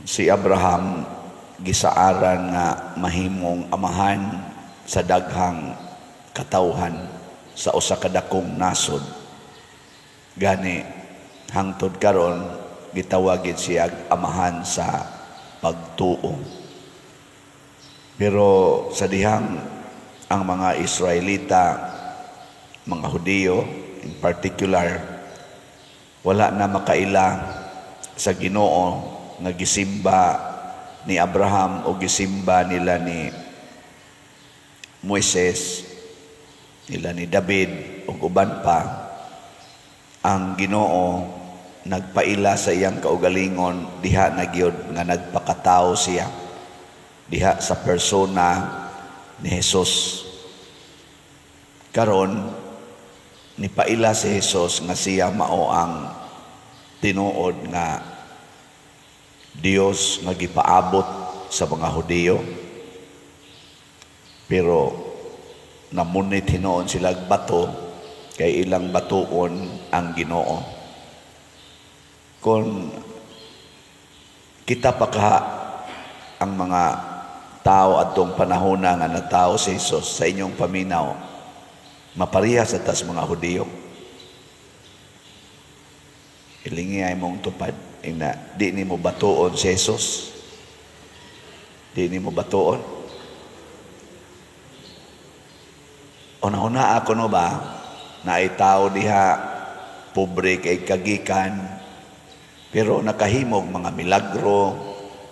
si Abraham gisaaran nga mahimong amahan sa daghang katawhan sa usa ka dakong nasod. Gani hangtod karon gitawagin siya amahan sa pagtuo. Pero sa dihang ang mga Israelita, mga Hudiyo in particular, wala na makaila sa Ginoo nga gisimba ni Abraham o gisimba nila ni Moises, nila ni David o uban pa. Ang Ginoo nagpaila sa iyang kaugalingon diha na gyud nga nagpakatao siya diha sa persona ni Jesus. Karon nipaila si Jesus nga siya mao ang tinuod nga Dios nga gipaabot sa mga Hudiyo. Pero namunit hinoon sila bato kay ilang batuon ang Ginoo. Kung kita pa kaha ang mga tao atong panahon nga natao si Jesus sa inyong paminaw, mapariha sa tas mga Hudiyo. Ilingi ay mong tupad ina di ni mo batuon si Jesus. Di ni mo batuon. Una-una ako no ba na ay tao diha pobre kay kagikan pero nakahimog mga milagro,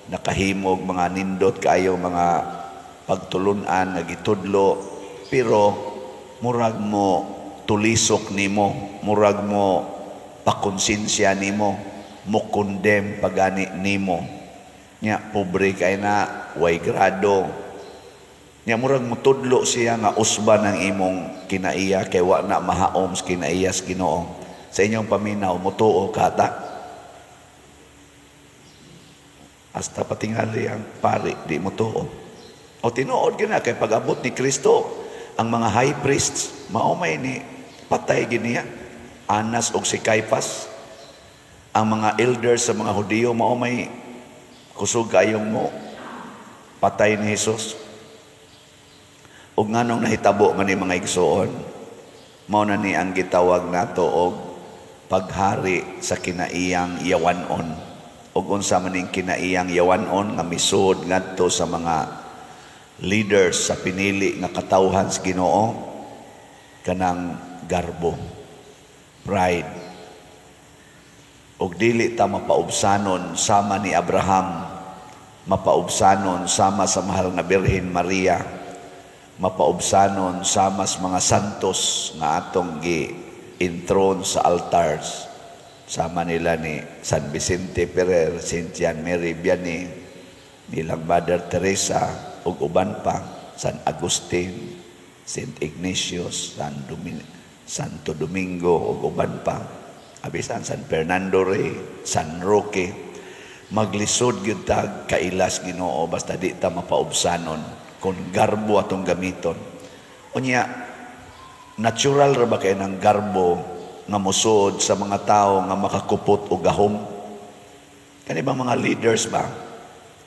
nakahimog mga nindot kaayo mga pagtulunan nga gitudlo, pero murag mo tulisok nimo, murag mo pakonsensya nimo, mo condemn pagani nimo. Nya pobre kay na way grado. Nya murag mo tudlo siya nga usban ng imong kinaiya kay wa na mahaom sa kinaiya sa Ginoo. Sa inyong paminaw mutuo kata. Hasta patingali ang pari di mutuo. O tinuod gina kay pag-abot ni Kristo ang mga high priests maumay ni patay giniya Anas og si Caiphas. Ang mga elders sa mga Hudiyo maumay kusog kayong mo patay ni Jesus. Ug nganong nahitabo man ni mga igsoon, mao na ni ang gitawag nato og paghari sa kinaiyang yawanon. Ug unsa man ning kinaiyang yawanon nga misud ngadto sa mga leaders sa pinili nga katawhan sa Ginoo, kanang garbo, pride. Ug dili ta mapaubsanon sama ni Abraham, mapaubsanon sama sa mahal nga Birhen Maria, mapaubsanon sama sa mga santos nga atong gi-intron sa altars, sama nila ni San Vicente Ferrer, Saint John Mary Vianney, nilang Mother Teresa ug uban pa, San Agustin, Saint Ignatius, Santo Domingo ug uban pa, abisan San Fernando Rey, San Roque. Maglisod gyud ta kailas Ginoo basta di ta mapaubsanon kung garbo atong gamiton. Unya natural ra ba kay nang garbo nga musod sa mga tao nga makakupot o gahom? Kani ba mga leaders ba?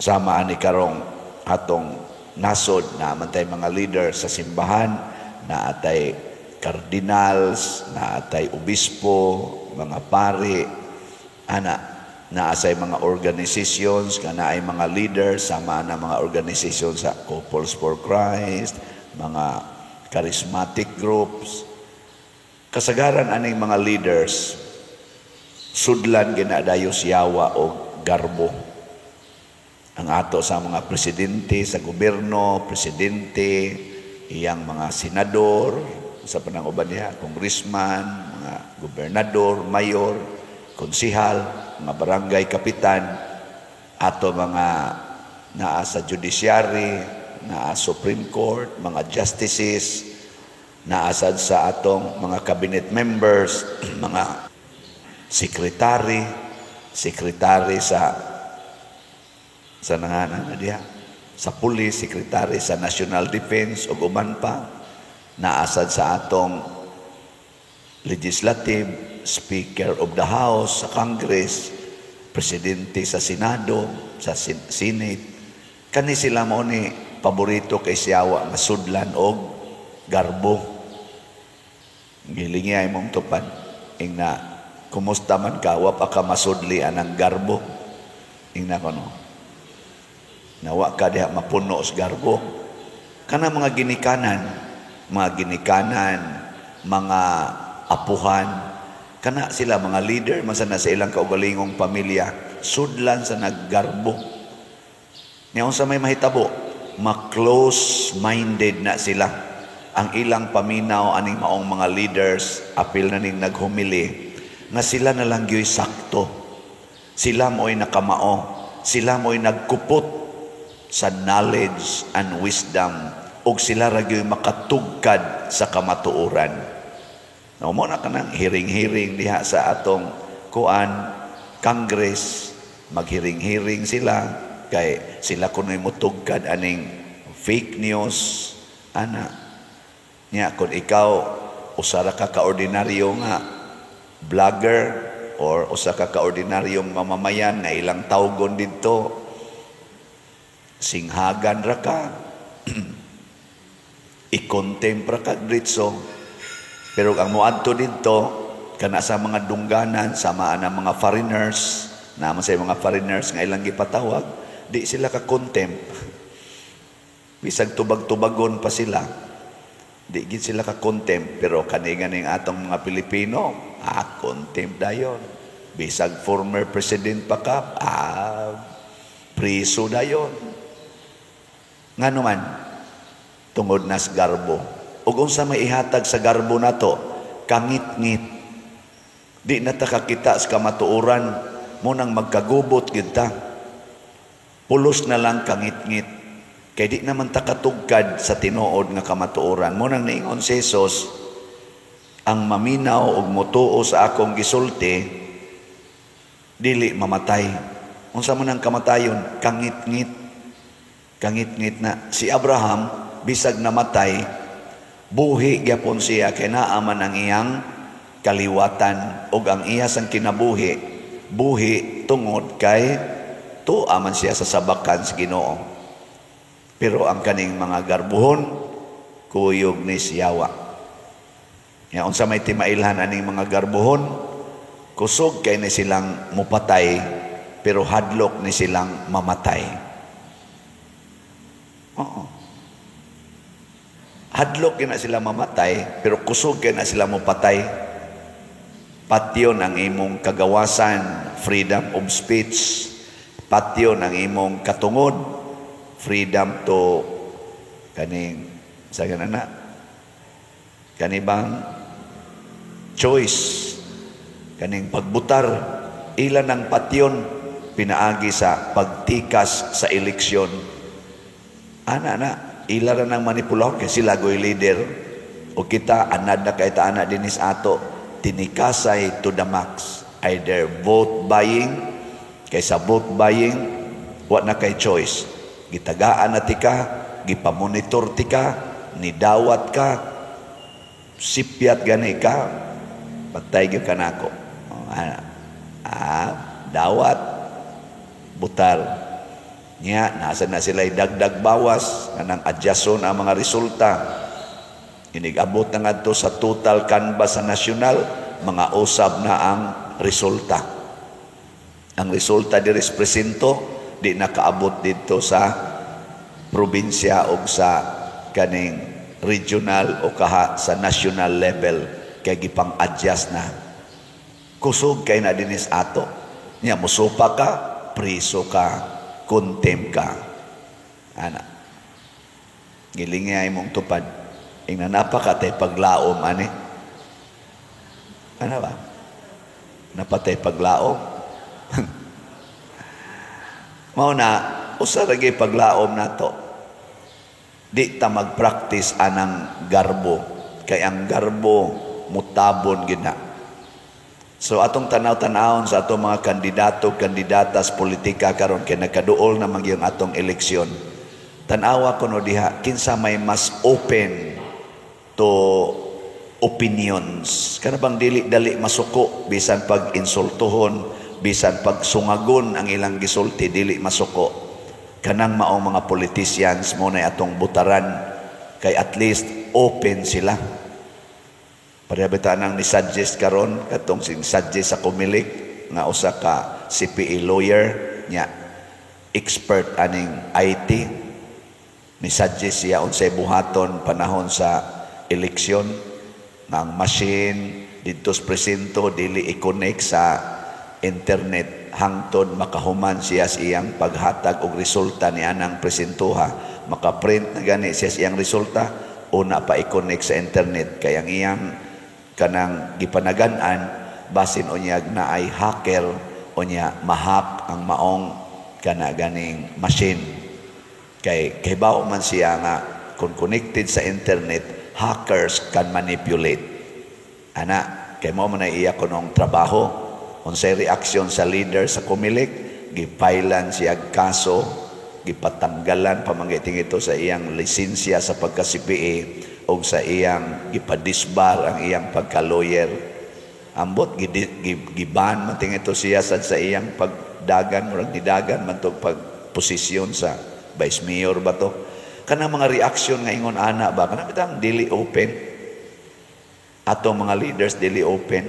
Sama ani karong atong nasod na amantay mga leaders sa simbahan, na atay cardinals, na atay obispo, mga pari, na asay mga organizations, nga naay mga leaders, sama na mga organizations sa Couples for Christ, mga charismatic groups. Kasagaran aning mga leaders, sudlan ginadayos yawa o garbo. Ang ato sa mga presidente sa gobyerno, presidente, iyang mga senador, sa pananguban niya, congressman, mga gobernador, mayor, konsihal, mga barangay kapitan, ato mga naa sa judiciary, naa Supreme Court, mga justices, naasad sa atong mga cabinet members, mga sekretary sa nanganan na diha, sa police, sekretary sa National Defense ug uban pa, naasad sa atong legislative, Speaker of the House, sa Congress, presidente sa Senado, sa Senate. Kani sila mo ni paborito kay siyawa nga sudlan og garbo. Gilingi ay mong tupad. Ingna, kumusta man ka, wa pa ka masudli anang garbo. Ingna ko no. Nawa ka diha mapuno sa garbo. Kana mga ginikanan, mga apuhan, kana sila mga leader, masana sa ilang kaugalingong pamilya, sudlan sa naggarbo. Ngayon sa may mahitabo, ma-close-minded na sila. Ang ilang paminaw, aning maong mga leaders, apil na ning naghumili, na sila na lang yo'y sakto. Sila mo'y nakamao. Sila mo'y nagkupot sa knowledge and wisdom. O sila ragyo'y makatugkad sa kamatuoran. Now, mo na ka ng hiring-hiring diha sa atong kuan, Congress, maghiring-hiring sila, kay sila kuno'y mutugkad aning fake news, ana. Nya, kung ikaw, usara ka kaordinaryo nga vlogger, or usa ka kaordinaryong mamamayan nga ilang tawgon dito, singhagan ra ka, i-contempra ka dritso. Pero ang muadto dito, kana sa mga dungganan, samaan ang mga foreigners, naman sa mga foreigners nga ilang gipatawag, di sila ka-contempt. Bisag tubag-tubagon pa sila, di gid sila ka-contempt. Pero kani-ganing atong mga Pilipino, contempt dayon. Bisag former president pa ka, priso dayon. Nga naman, tungod na sa garbo. Ug unsa may ihatag sa garbo nato, kangit-ngit. Di na ta kakita sa kamatuoran, mo nang magkagubot gid ta. Pulos na lang kangit-ngit. Kay di naman ta katugkad sa tinuod nga kamatuoran. Mo nang niingon si Jesus, ang maminaw ug motuo sa akong gisulti, dili mamatay. Unsa man ang kamatayon? Kangit-ngit. Kangit-ngit na. Si Abraham, bisag namatay, buhi gyapon siya, kay naaman ang iyang kaliwatan, o ang iya sang kinabuhi, buhi tungod kay tuaman siya sa sabakan sa Ginoo. Pero ang kaning mga garbuhon, kuyog ni siyawa. Nga unsa may timailhan aning mga garbuhon, kusog kay ni silang mupatay, pero hadlok ni silang mamatay. Oo. Hadlok na sila mamatay, pero kusog na sila mapatay. Patyon ang imong kagawasan, freedom of speech. Patyon ang imong katungod, freedom to kaning sa ganana. Kanibang choice, kaning pagbutar, ilan ang patyon pinaagi sa pagtikas sa eleksyon. Ana ilara nang manipulaw kay sila goy leader, o kita anad na kay taana dinis ato tinikasay to the max, either vote buying, kaysa vote buying wa na kay choice, gitagaan na tika, gipamonitor tika, nidawat ka, sipyat gani ka, patay gyud kanako. Dawat butar niya, nasa na sila'y dagdag bawas, kanang adyason ang mga resulta. Inigabot na nga to sa total canvas sa nasyonal, mga usab na ang resulta. Ang resulta di respresento, di nakaabot dito sa probinsya o sa kaning regional o kaha sa national level, kay gipang adjust na. Kusog kay na dinis ato. Niya, musupa ka, priso ka, contempt ka. Ana. Gilingay mong tupad. Ingnan napakatay paglaom, ani. Ano ba? Napatay paglaom. Mao na, usa lagi paglaom nato. Di ta mag-practice anang garbo. Kay ang garbo, mutabon gina. So atong tanaw-tanawon sa atong mga kandidato, kandidatas politika karon kay nagkaduol na magyong atong eleksyon. Tanawa ko no diha kinsa may mas open to opinions. Kana bang dili dali masuko bisan pag insultuhon, bisan pag sungagon ang ilang gisulti dili masuko. Kanang maong mga politicians mo na atong butaran kay at least open sila. Parehabitan ang ni-suggest karon katong sin-suggest sa Kumilik nga usa ka CPA lawyer nya expert aning IT. Ni-suggest siya unsay buhaton panahon sa eleksyon ng machine dito sa presinto dili i-connect sa internet hangtod makahuman siya sa iyang paghatag og resulta ni anang presintuha. Makaprint na gani siya sa iyang resulta, una pa i-connect sa internet kay ang iyang kanang gipanagan-an basin unyag na ay hacker unya mahak ang maong kana ganing machine. Kay kahibaw man siya nga kung connected sa internet, hackers can manipulate. Ana, kay mo man iya kunong trabaho, unsay reaksyon sa leader sa Kumilik, gipailan siya kaso, gipatanggalan pamanggiting ito sa iyang lisensya sa pagka-CPA o sa iyang gipadisbar ang iyang pagka-lawyer. Ambot giban man ting ito siya sa iyang pagdagan, murag nidagan man to pagposisyon sa vice mayor ba to. Kanang mga reaksyon nga ingon ana ba kanang bitang dili open. Atong mga leaders dili open.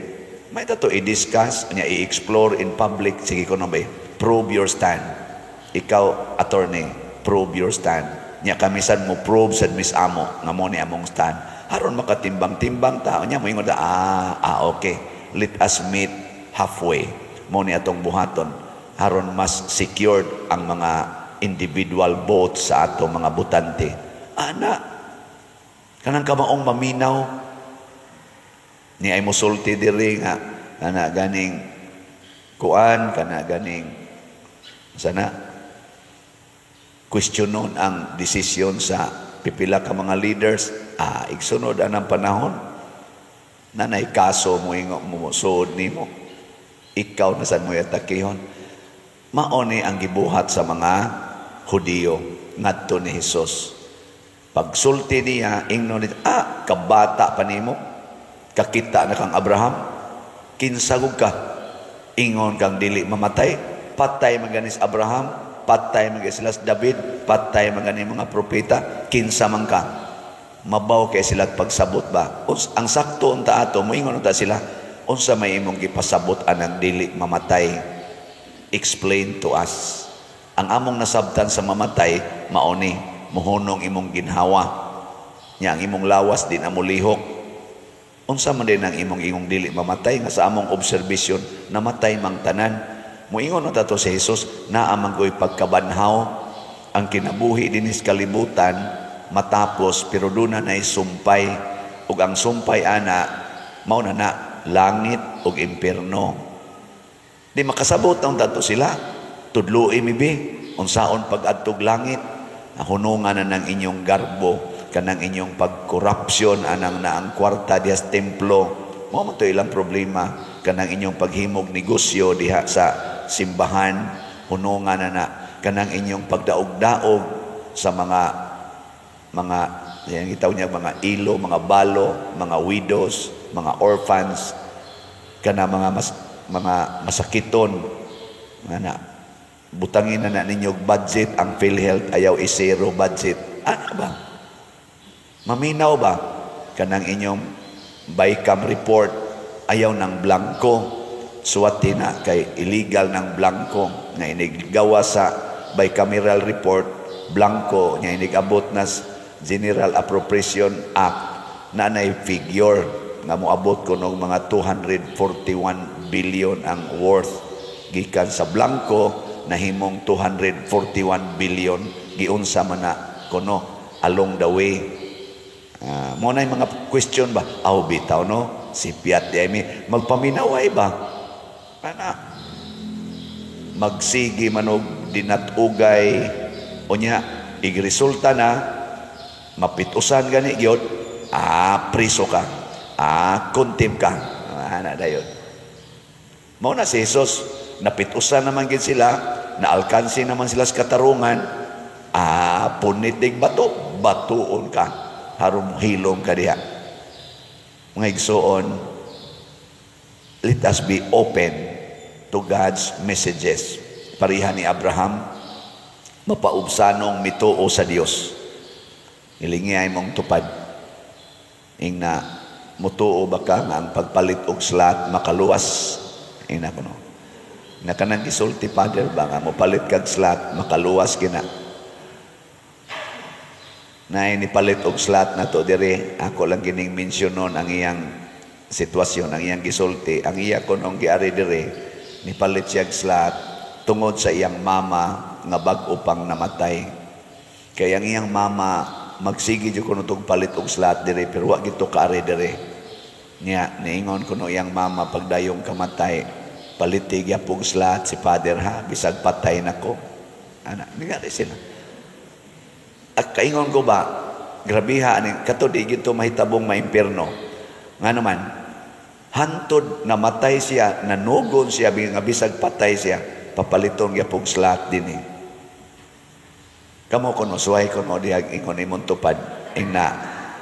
May tato i-discuss nya i-explore in public. Sige ko na ba, prove your stand. Ikaw attorney, prove your stand. Nya kamisan mo prove sa Miss Amo nga mo ni among stand. Haron makatimbang-timbang tao nya mo ingon okay. Let us meet halfway. Mo ni atong buhaton haron mas secured ang mga individual votes sa atong mga butante. Ana, kanang kamaong maminaw ni ay musulti diri nga kana ganing kuan kana ganing sana questionon ang desisyon sa pipila ka mga leaders. Igsunod anang panahon nanay kaso mo ingo mo suod nimo ikaw na sad mo yatakihon. Mao ni ang gibuhat sa mga Hudiyo ngadto ni Hesus. Pagsulti niya ingnon kabata pa nimo, kakita na kang Abraham, kinsagog ka, ingon kang dili mamatay, patay maganis Abraham, patay maganis sila David, patay maganis mga propeta, kinsa man ka, mabaw kay sila pagsabot ba? Ang sakto unta ato, moingon unta sila, unsa may imong gipasabot anang dili mamatay? Explain to us. Ang among nasabtan sa mamatay, mauni, muhunong imong ginhawa. Nya ang imong lawas din amo lihok. Unsa man din ang imong dili mamatay nga sa among obserbasyon namatay mang tanan. Moingon ta to si Jesus na amang ko'y pagkabanhaw ang kinabuhi dinis kalibutan matapos pero duna na sumpay ug ang sumpay ana mao na langit ug impierno. Di makasabot ang tato sila. Tudlu'i mibi unsaon pag-adtog langit, hunungan na ng inyong garbo kanang inyong pagkorupsyon anang naang kwarta diha sa templo. Mao man to ilang problema kanang inyong paghimog negosyo diha sa simbahan, hunungan na kanang inyong pagdaog-daog sa mga yan gitaw niya mga ilo, mga balo, mga widows, mga orphans, kana mga masakiton nga butangin na ninyong budget ang PhilHealth ayaw isero budget. Ano ba? Maminaw ba? Kanang inyong BICAM report ayaw ng blanco. Suwati na kay illegal ng blanco nga inigawa sa bicameral report blanco nga inigabot na General Appropriation Act na nay figure nga moabot ko ng mga 241 billion ang worth gikan sa blanco nahimong 241 billion giunsa man na kuno along the way. Mo na mga question ba? Bitaw no? Si Piat di ay magpaminaway ba? Ana magsigi manog dinatugay unya igresulta na mapitusan gani gyud priso ka kontim ka ana dayon. Mao na si Jesus napitusan naman gid sila naalkansi naman sila sa katarungan, punitig bato, batuon ka, harum hilom ka diha. Mga igsoon, let us be open to God's messages. Pariha ni Abraham, mapaubsanong mituo sa Dios. Ilingiyay mong tupad. Ingna, mutuo ba ka nga ang pagpalit og slat makaluwas? Ingna ko no. Na kanang gisulti, Father, ba nga mopalit kag slat makaluwas gina. Na inipalit og slat na to dire, ako lang gining mensyonon ang iyang sitwasyon, ang iyang gisulti. Ang iya ko nung giari dire, nipalit siya slat tungod sa iyang mama nga bag-o pang namatay. Kaya ang iyang mama magsigi jud kuno tong palit og slat dire, pero wa gito kaari dire. Nya niingon kuno iyang mama pagdayong kamatay, paliti gyapong slat si Father ha, bisag patay nako. Ana, ningari sila. At kaingon ko ba, grabiha ani kato di gito mahitabong maimpierno. Nga naman, hantod namatay siya, nanugon siya, nga bisag patay siya, papaliton gyapong slat din eh. Kamo kuno suway kuno diag ingon imong tupad ingna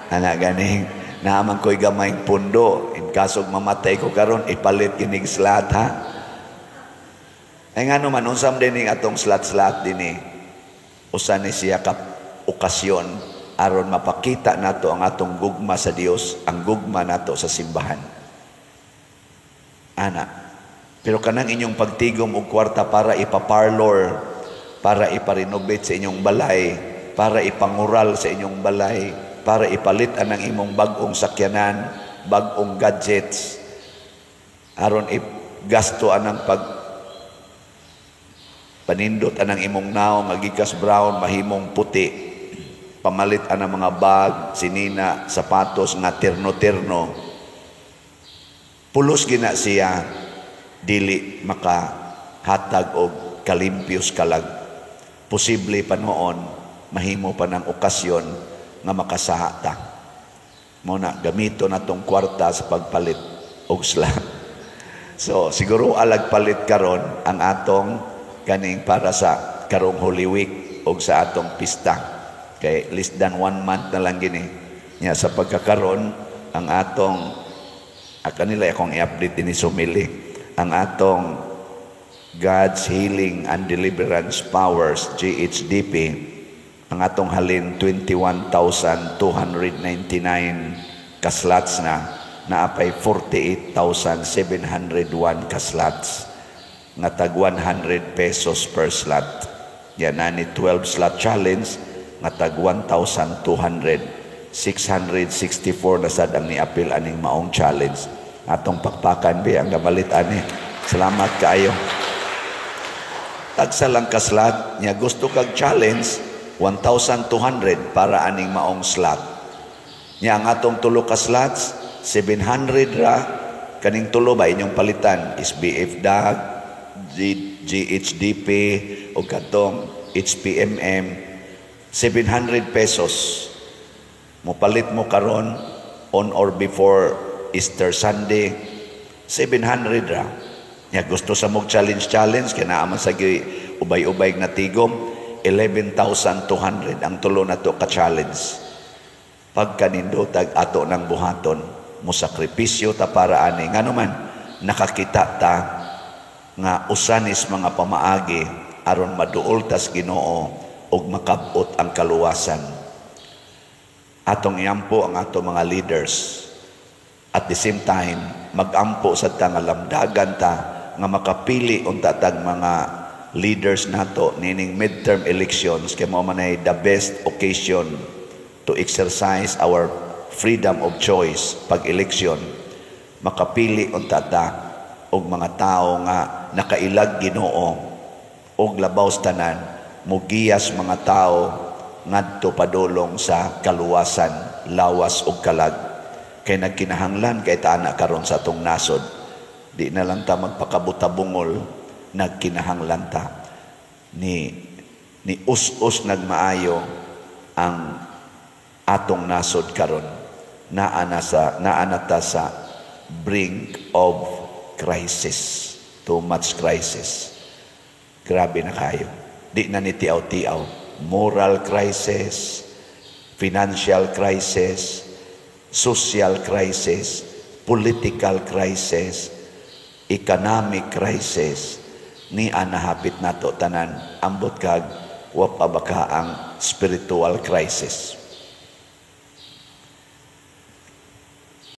ana ganing naaman ko'y gamayng pundo in kasog mamatay ko karon ipalit kinig slat ha. Ay nga naman unsam din atong slat din usa ni siya ka okasyon aron mapakita nato ang atong gugma sa Dios, ang gugma nato sa simbahan. Ana, pero kanang inyong pagtigom og kwarta para ipaparlor, para iparenovate sa inyong balay, para ipangural sa inyong balay, para ipalit ang imong bagong sakyanan, bagong gadgets, aron igasto anang panindot anang imong naong magikas brown mahimong puti, pamalit anang mga bag, sinina, sapatos nga terno-terno. Pulos gina siya, dili makahatag og kalimpios kalag. Posible pa noon, mahimo pa ng okasyon nga makasaha ta. Muna, gamito na tong kwarta sa pagpalit og slat. So, siguro alag palit karon ang atong kaning para sa karong Holy Week o sa atong pista. Kay less than 1 month na lang gini. Nya sa pagkakaron, ang atong, kanila akong i-update ini sumili, ang atong God's Healing and Deliverance Powers, GHDP, ang atong halin 21,299 kaslats na, naapay 48,701 kaslats, nga tag 100 pesos per slot. Yan na ni 12 slot challenge, nga tag 1,200, 664 na sad ang niapil aning maong challenge. Atong pakpakan bi ang gamalit ani. Salamat kaayo. Tagsa lang ka slot, niya gusto kag challenge, 1,200 para aning maong slot. Niya ang atong tulo ka slots, 700 ra, kaning tulo ba inyong palitan, SBF DAG, GHDP, o katong HPMM, 700 pesos. Mupalit mo karon on or before Easter Sunday, 700 ra. Nya gusto sa mog challenge kaya naaman sa ubay-ubay na tigom, 11,200 ang tulo na to ka-challenge. Pagkanindotag ato ng buhaton, musakripisyo ta para ani. Nga naman, nakakita ta nga usanis mga pamaagi aron maduol tas Ginoo og makabot ang kaluwasan. Atong iampo ang ato mga leaders. At the same time, magampo sa ta nga lamdagan ta nga makapili unta tag mga leaders nato nining midterm elections kay mao man ay the best occasion to exercise our freedom of choice pag eleksyon. Makapili unta ta og mga tao nga nakailag Ginoo og labaw sa tanan, mugiyas mga tao ngadto padulong sa kaluwasan, lawas ug kalag. Kay nagkinahanglan kay taana karon sa atong nasod. Di na lang ta magpakabutabungol, nagkinahanglan ta ni us-us nagmaayo ang atong nasod karon. Naana ta sa brink of crisis, too much crisis. Grabe na kayo. Di na ni tiaw-tiaw. Moral crisis, financial crisis, social crisis, political crisis, economic crisis ni anahapit nato tanan ambot kag wa pa baka ang spiritual crisis.